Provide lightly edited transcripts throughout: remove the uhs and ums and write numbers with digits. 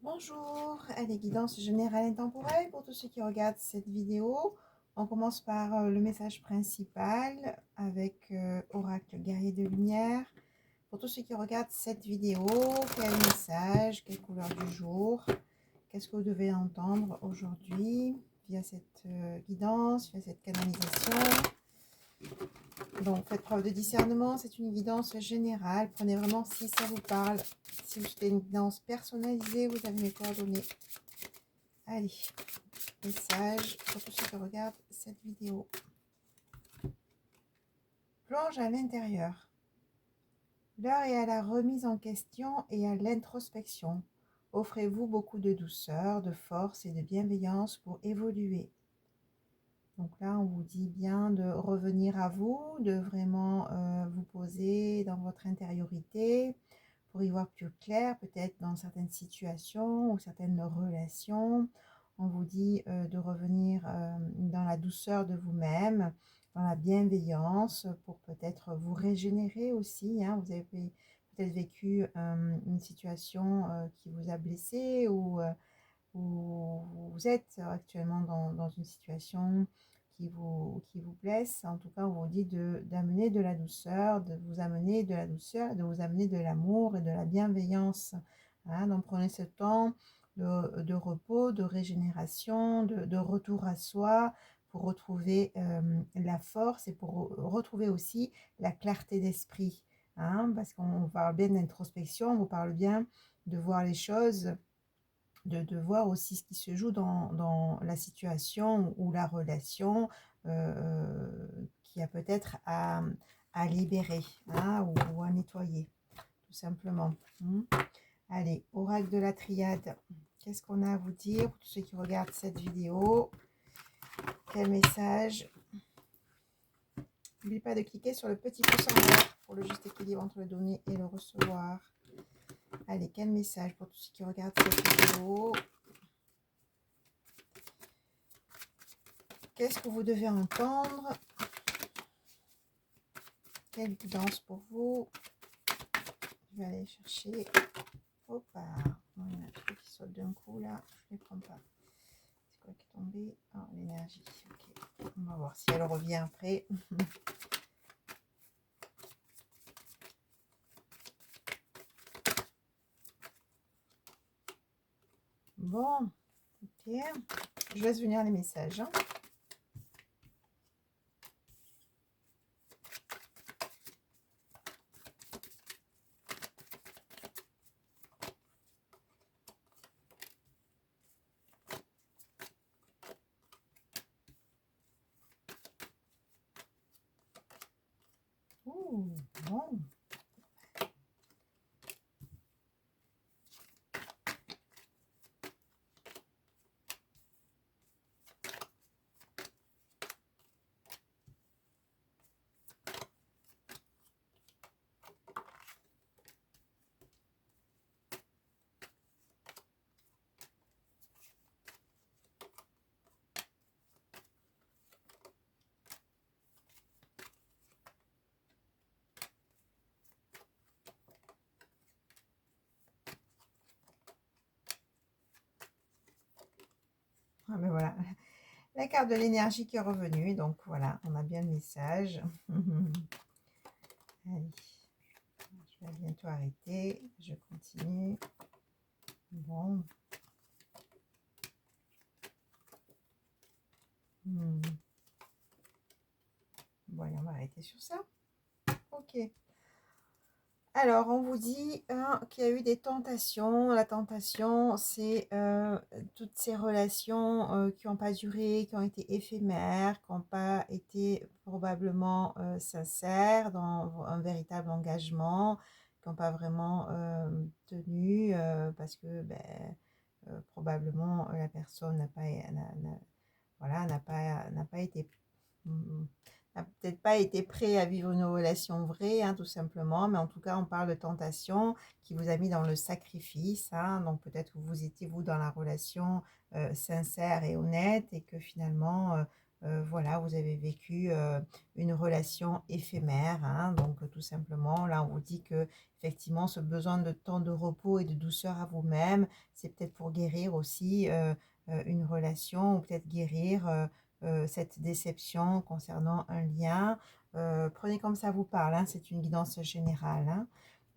Bonjour, allez, guidance générale et temporelle pour tous ceux qui regardent cette vidéo. On commence par le message principal avec Oracle Guerrier de Lumière. Pour tous ceux qui regardent cette vidéo, quel message, quelle couleur du jour, qu'est-ce que vous devez entendre aujourd'hui via cette guidance, via cette canalisation. Donc, faites preuve de discernement, c'est une guidance générale. Prenez vraiment si ça vous parle. Si vous souhaitez une guidance personnalisée, vous avez mes coordonnées. Allez, message pour tous ceux qui regardent cette vidéo. Plonge à l'intérieur. L'heure est à la remise en question et à l'introspection. Offrez-vous beaucoup de douceur, de force et de bienveillance pour évoluer. Donc là, on vous dit bien de revenir à vous, de vraiment vous poser dans votre intériorité pour y voir plus clair, peut-être dans certaines situations ou certaines relations. On vous dit de revenir dans la douceur de vous-même, dans la bienveillance pour peut-être vous régénérer aussi. Hein. Vous avez peut-être vécu une situation qui vous a blessé ou vous êtes actuellement dans une situation qui vous blesse. En tout cas, on vous dit d'amener de la douceur, de vous amener de la douceur, de vous amener de l'amour et de la bienveillance. Hein. Donc, prenez ce temps de repos, de régénération, de retour à soi pour retrouver la force et pour retrouver aussi la clarté d'esprit. Hein, parce qu'on parle bien d'introspection, on vous parle bien de voir les choses, de voir aussi ce qui se joue dans la situation ou la relation qui a peut-être à libérer, hein, ou à nettoyer, tout simplement. Allez, oracle de la triade, qu'est-ce qu'on a à vous dire pour tous ceux qui regardent cette vidéo? Quel message? N'oubliez pas de cliquer sur le petit pouce en l'air pour le juste équilibre entre le donner et le recevoir. Allez, quel message pour tous ceux qui regardent cette vidéo? Qu'est-ce que vous devez entendre? Quelle guidance pour vous? Je vais aller chercher. Hop, il y en a trop qui sautent d'un coup là. Je ne les prends pas. C'est quoi qui est tombé? Ah, l'énergie. Ok. On va voir si elle revient après. Bon, ok. Je laisse venir les messages. Hein. Ouh, bon. Ah ben voilà. La carte de l'énergie qui est revenue. Donc voilà, on a bien le message. Allez. Je vais bientôt arrêter. Je continue. Bon. Bon, allez, on va arrêter sur ça. Ok. Alors, on vous dit qu'il y a eu des tentations. La tentation, c'est toutes ces relations qui n'ont pas duré, qui ont été éphémères, qui n'ont pas été probablement sincères dans un véritable engagement, qui n'ont pas vraiment tenu parce que probablement la personne voilà, n'a pas été n'a peut-être pas été prêt à vivre une relation vraie, hein, tout simplement, mais en tout cas, on parle de tentation qui vous a mis dans le sacrifice, hein, donc peut-être que vous étiez, vous, dans la relation sincère et honnête, et que finalement, voilà, vous avez vécu une relation éphémère, hein, donc tout simplement, là, on vous dit que effectivement, ce besoin de temps de repos et de douceur à vous-même, c'est peut-être pour guérir aussi une relation ou peut-être guérir cette déception concernant un lien. Prenez comme ça vous parle, hein, c'est une guidance générale, hein.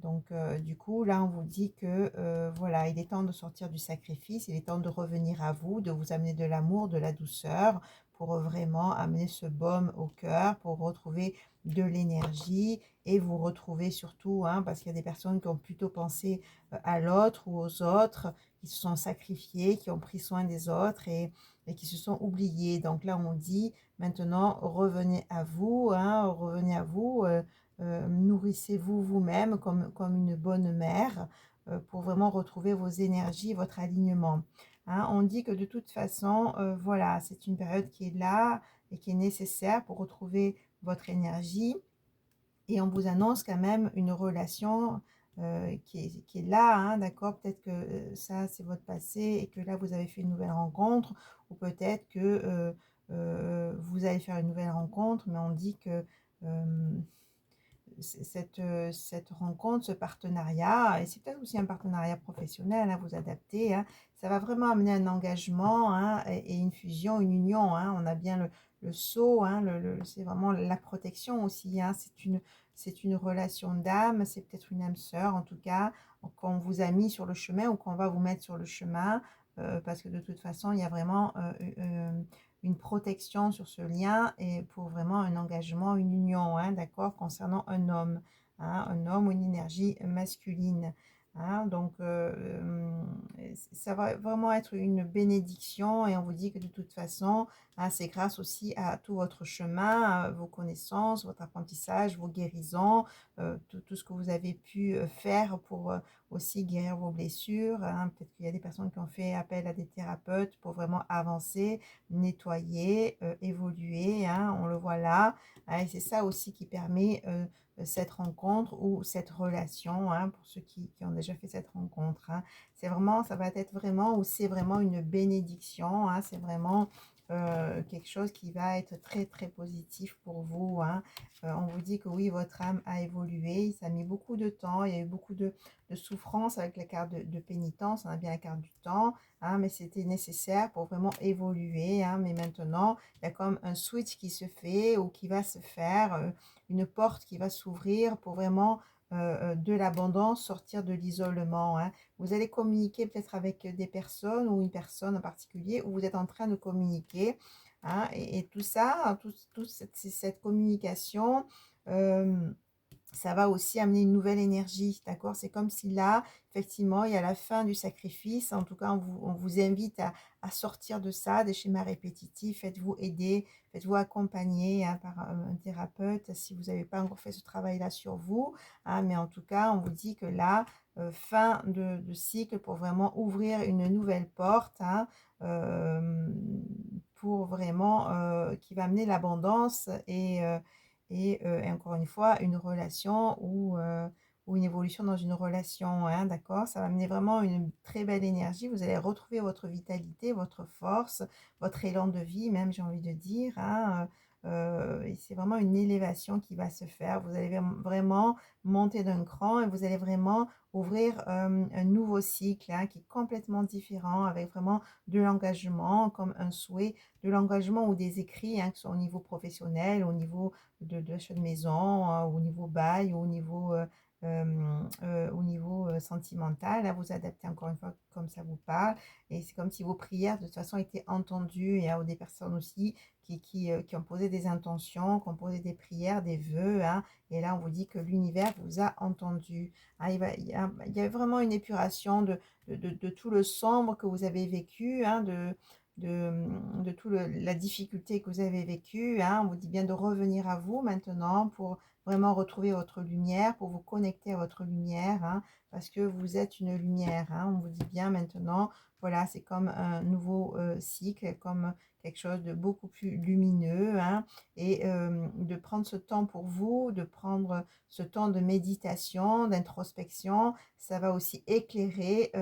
Donc, du coup, là, on vous dit que voilà, il est temps de sortir du sacrifice, il est temps de revenir à vous, de vous amener de l'amour, de la douceur, pour vraiment amener ce baume au cœur, pour retrouver de l'énergie et vous retrouver surtout, hein, parce qu'il y a des personnes qui ont plutôt pensé à l'autre ou aux autres, qui se sont sacrifiés, qui ont pris soin des autres et qui se sont oubliés. Donc là, on dit maintenant, revenez à vous, hein, revenez à vous. Nourrissez-vous vous-même comme une bonne mère pour vraiment retrouver vos énergies, votre alignement. Hein. On dit que de toute façon, voilà, c'est une période qui est là et qui est nécessaire pour retrouver votre énergie. Et on vous annonce quand même une relation qui est là, hein, d'accord? Peut-être que ça, c'est votre passé et que là, vous avez fait une nouvelle rencontre, ou peut-être que vous allez faire une nouvelle rencontre, mais on dit que cette rencontre, ce partenariat, et c'est peut-être aussi un partenariat professionnel, hein, vous adapter, hein, ça va vraiment amener un engagement, hein, et une fusion, une union, hein. On a bien le sceau, hein, c'est vraiment la protection aussi, hein. C'est une relation d'âme, c'est peut-être une âme sœur en tout cas, qu'on vous a mis sur le chemin ou qu'on va vous mettre sur le chemin, parce que de toute façon, il y a vraiment une protection sur ce lien et pour vraiment un engagement, une union, hein, d'accord, concernant un homme ou une énergie masculine. Hein, donc, ça va vraiment être une bénédiction et on vous dit que de toute façon, hein, c'est grâce aussi à tout votre chemin, à vos connaissances, votre apprentissage, vos guérisons, tout ce que vous avez pu faire pour aussi guérir vos blessures. Hein. Peut-être qu'il y a des personnes qui ont fait appel à des thérapeutes pour vraiment avancer, nettoyer, évoluer, hein, on le voit là. Hein, et c'est ça aussi qui permet cette rencontre ou cette relation, hein, pour ceux qui ont déjà fait cette rencontre. Hein. C'est vraiment, ça va être vraiment, ou c'est vraiment une bénédiction, hein, c'est vraiment quelque chose qui va être très très positif pour vous. Hein. On vous dit que oui, votre âme a évolué, ça a mis beaucoup de temps, il y a eu beaucoup de souffrance avec la carte de pénitence, on a bien la carte du temps, hein, mais c'était nécessaire pour vraiment évoluer. Hein, mais maintenant, il y a comme un switch qui se fait ou qui va se faire, une porte qui va s'ouvrir pour vraiment de l'abondance, sortir de l'isolement. Hein. Vous allez communiquer peut-être avec des personnes ou une personne en particulier où vous êtes en train de communiquer. Hein, et tout ça, toute cette communication, euh, ça va aussi amener une nouvelle énergie, d'accord? C'est comme si là, effectivement, il y a la fin du sacrifice. En tout cas, on vous invite à sortir de ça, des schémas répétitifs. Faites-vous aider, faites-vous accompagner, hein, par un thérapeute si vous n'avez pas encore fait ce travail-là sur vous. Hein, mais en tout cas, on vous dit que là, fin de cycle pour vraiment ouvrir une nouvelle porte, hein, euh, pour vraiment, qui va amener l'abondance et encore une fois, une relation ou une évolution dans une relation, hein, d'accord? Ça va amener vraiment une très belle énergie. Vous allez retrouver votre vitalité, votre force, votre élan de vie, même, j'ai envie de dire. Hein, et c'est vraiment une élévation qui va se faire. Vous allez vraiment monter d'un cran et vous allez vraiment ouvrir un nouveau cycle, hein, qui est complètement différent, avec vraiment de l'engagement, comme un souhait, de l'engagement ou des écrits, hein, que ce soit au niveau professionnel, au niveau de l'achat de maison, au niveau bail, au niveau sentimental. Là, vous adaptez encore une fois comme ça vous parle. Et c'est comme si vos prières, de toute façon, étaient entendues. Il y a des personnes aussi qui ont posé des intentions, qui ont posé des prières, des vœux. Hein, et là, on vous dit que l'univers vous a entendu. Hein, il y a vraiment une épuration de tout le sombre que vous avez vécu, hein, de toute la difficulté que vous avez vécue. Hein. On vous dit bien de revenir à vous maintenant pour vraiment retrouver votre lumière, pour vous connecter à votre lumière, hein, parce que vous êtes une lumière. Hein. On vous dit bien maintenant, voilà, c'est comme un nouveau cycle, comme quelque chose de beaucoup plus lumineux, hein, et de prendre ce temps pour vous, de prendre ce temps de méditation, d'introspection, ça va aussi éclairer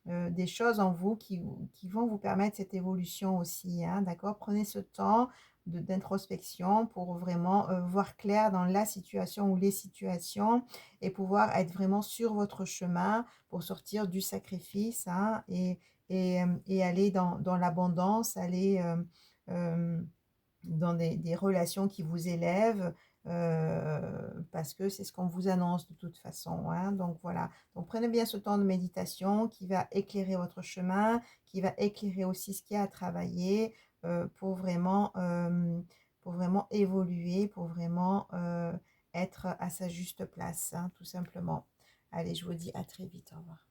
des choses en vous qui vont vous permettre cette évolution aussi, hein, d'accord? Prenez ce temps d'introspection pour vraiment voir clair dans la situation ou les situations et pouvoir être vraiment sur votre chemin pour sortir du sacrifice, hein, et aller dans l'abondance, aller dans des relations qui vous élèvent, parce que c'est ce qu'on vous annonce de toute façon, hein. Donc voilà, donc prenez bien ce temps de méditation qui va éclairer votre chemin, qui va éclairer aussi ce qu'il y a à travailler, pour vraiment évoluer, pour vraiment, être à sa juste place, hein, tout simplement. Allez, je vous dis à très vite. Au revoir.